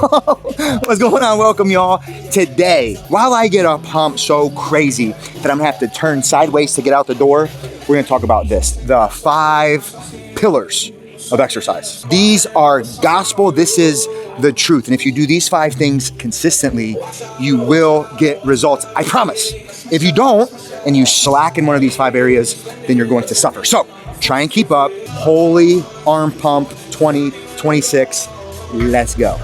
What's going on? Welcome, y'all. Today, while I get a pump so crazy that I'm gonna have to turn sideways to get out the door, we're gonna talk about this, the 5 pillars of exercise. These are gospel. This is the truth. And if you do these 5 things consistently, you will get results. I promise. If you don't, and you slack in one of these 5 areas, then you're going to suffer. So try and keep up. Holy arm pump 20, 26. Let's go.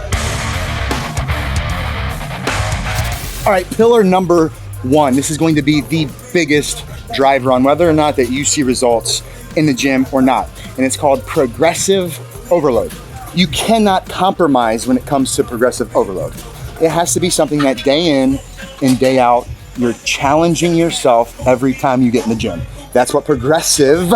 All right, pillar number 1. This is going to be the biggest driver on whether or not that you see results in the gym or not. And it's called progressive overload. You cannot compromise when it comes to progressive overload. It has to be something that day in and day out, you're challenging yourself every time you get in the gym. That's what progressive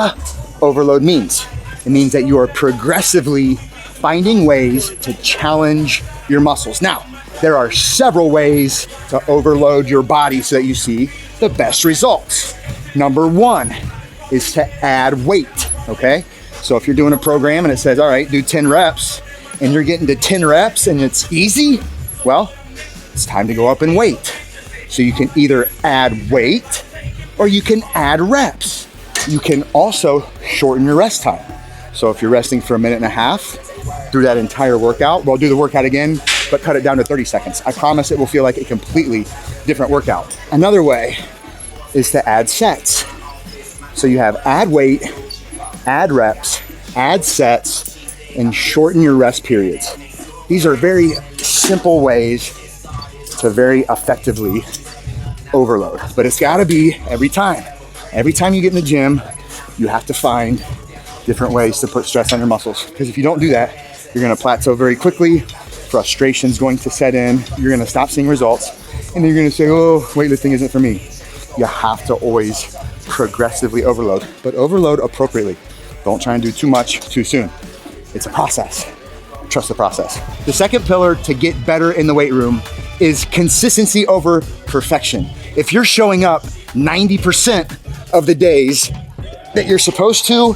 overload means. It means that you are progressively finding ways to challenge your muscles. Now, there are several ways to overload your body so that you see the best results. Number 1 is to add weight, okay? So if you're doing a program and it says, all right, do 10 reps, and you're getting to 10 reps and it's easy, well, it's time to go up in weight. So you can either add weight or you can add reps. You can also shorten your rest time. So if you're resting for 1.5 minutes through that entire workout, well, do the workout again, but cut it down to 30 seconds. I promise it will feel like a completely different workout. Another way is to add sets. So you have add weight, add reps, add sets, and shorten your rest periods. These are very simple ways to very effectively overload, but it's gotta be every time. Every time you get in the gym, you have to find different ways to put stress on your muscles. Because if you don't do that, you're gonna plateau very quickly. Frustration's going to set in. You're gonna stop seeing results. And then you're gonna say, oh, weightlifting isn't for me. You have to always progressively overload, but overload appropriately. Don't try and do too much too soon. It's a process. Trust the process. The second pillar to get better in the weight room is consistency over perfection. If you're showing up 90% of the days that you're supposed to,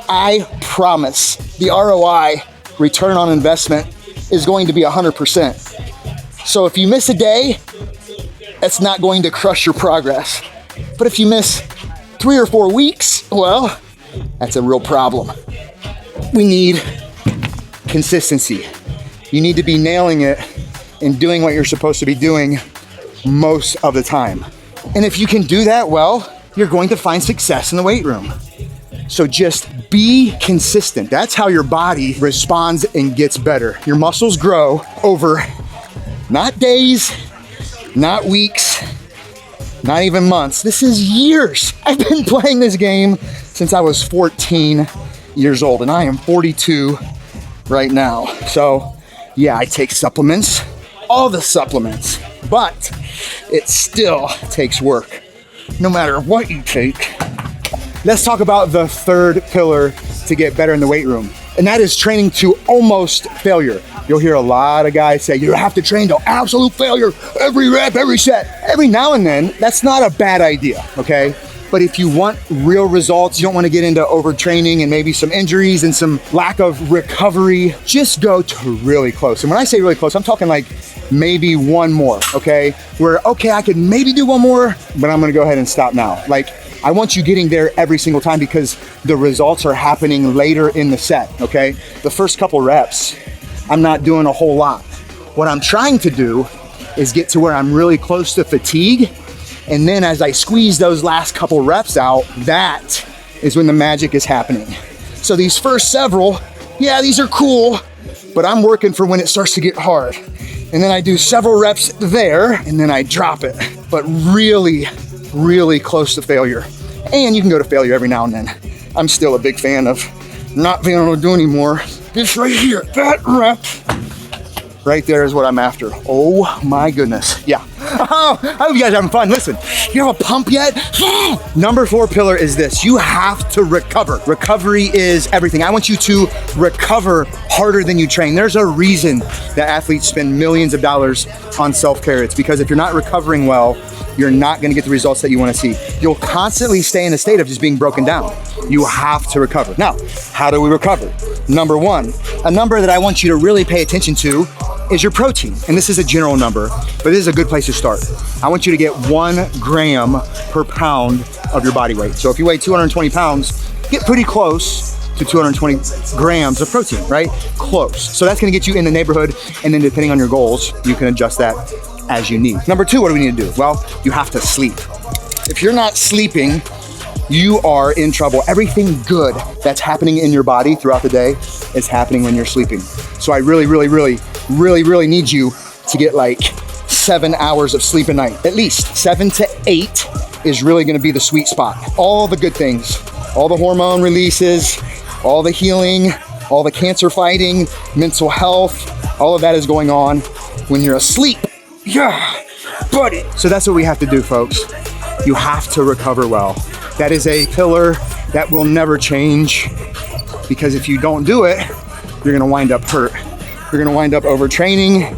I promise the ROI, return on investment, is going to be 100%. So if you miss a day, that's not going to crush your progress. But if you miss 3 or 4 weeks, well, that's a real problem. We need consistency. You need to be nailing it and doing what you're supposed to be doing most of the time. And if you can do that well, you're going to find success in the weight room. So just be consistent. That's how your body responds and gets better. Your muscles grow over not days, not weeks, not even months. This is years. I've been playing this game since I was 14 years old, and I am 42 right now. So yeah, I take supplements, all the supplements, but it still takes work, no matter what you take. Let's talk about the third pillar to get better in the weight room, and that is training to almost failure. You'll hear a lot of guys say, you have to train to absolute failure, every rep, every set. Every now and then, that's not a bad idea, okay? But if you want real results, you don't want to get into overtraining and maybe some injuries and some lack of recovery, just go to really close. And when I say really close, I'm talking like maybe 1 more, okay? Where, okay, I could maybe do 1 more, but I'm gonna go ahead and stop now. Like, I want you getting there every single time because the results are happening later in the set, okay? The first couple reps, I'm not doing a whole lot. What I'm trying to do is get to where I'm really close to fatigue. And then as I squeeze those last couple reps out, that is when the magic is happening. So these first several, yeah, these are cool, but I'm working for when it starts to get hard. And then I do several reps there, and then I drop it, but really, really close to failure. And you can go to failure every now and then. I'm still a big fan of not being able to do anymore. This right here, that rep, right there is what I'm after. Oh my goodness, yeah. Oh, I hope you guys are having fun. Listen, you have a pump yet? Number 4 pillar is this. You have to recover. Recovery is everything. I want you to recover harder than you train. There's a reason that athletes spend millions of dollars on self-care. It's because if you're not recovering well, you're not gonna get the results that you wanna see. You'll constantly stay in a state of just being broken down. You have to recover. Now, how do we recover? Number 1, a number that I want you to really pay attention to is your protein. And this is a general number, but this is a good place to start. I want you to get 1 gram per pound of your body weight. So if you weigh 220 pounds, get pretty close to 220 grams of protein, right? Close. So that's gonna get you in the neighborhood, and then depending on your goals, you can adjust that as you need. Number 2, what do we need to do? Well, you have to sleep. If you're not sleeping, you are in trouble. Everything good that's happening in your body throughout the day is happening when you're sleeping. So I really need you to get like 7 hours of sleep a night. At least 7 to 8 is really gonna be the sweet spot. All the good things, all the hormone releases, all the healing, all the cancer fighting, mental health, all of that is going on when you're asleep. Yeah, buddy. So that's what we have to do, folks. You have to recover well. That is a pillar that will never change, because if you don't do it, you're gonna wind up hurt. You're gonna wind up overtraining,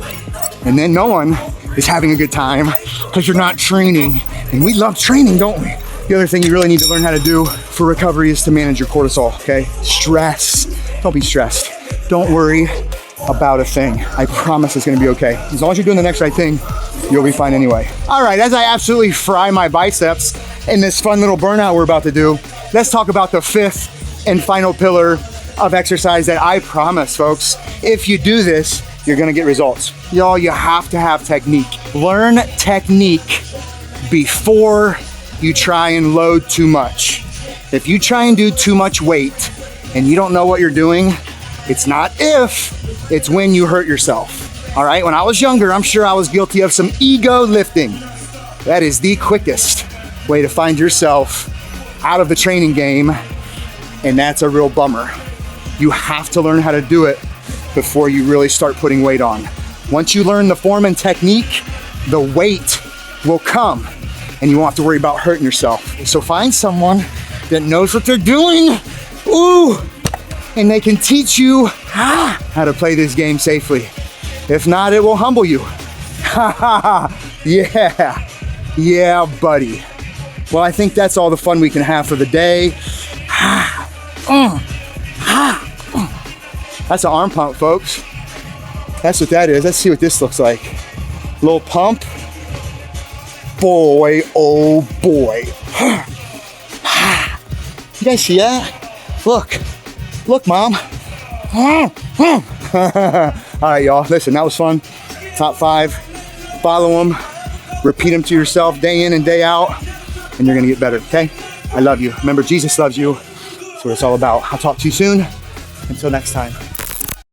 and then no one is having a good time because you're not training. And we love training, don't we? The other thing you really need to learn how to do for recovery is to manage your cortisol, okay? Stress. Don't be stressed. Don't worry about a thing. I promise it's gonna be okay. As long as you're doing the next right thing, you'll be fine anyway. All right, as I absolutely fry my biceps in this fun little burnout we're about to do, let's talk about the 5th and final pillar of exercise that I promise, folks, if you do this, you're gonna get results. Y'all, you have to have technique. Learn technique before you try and load too much. If you try and do too much weight and you don't know what you're doing, it's not if, it's when you hurt yourself. All right, when I was younger, I'm sure I was guilty of some ego lifting. That is the quickest way to find yourself out of the training game, and that's a real bummer. You have to learn how to do it before you really start putting weight on. Once you learn the form and technique, the weight will come, and you won't have to worry about hurting yourself. So find someone that knows what they're doing, and they can teach you how to play this game safely. If not, it will humble you. Yeah, buddy. Well, I think that's all the fun we can have for the day. That's an arm pump, folks. That's what that is. Let's see what this looks like. Little pump. Boy, oh boy. You guys see that? Look, Mom. All right, y'all, listen, that was fun. Top 5, follow them, repeat them to yourself day in and day out, and you're gonna get better, okay? I love you. Remember, Jesus loves you. That's what it's all about. I'll talk to you soon. Until next time.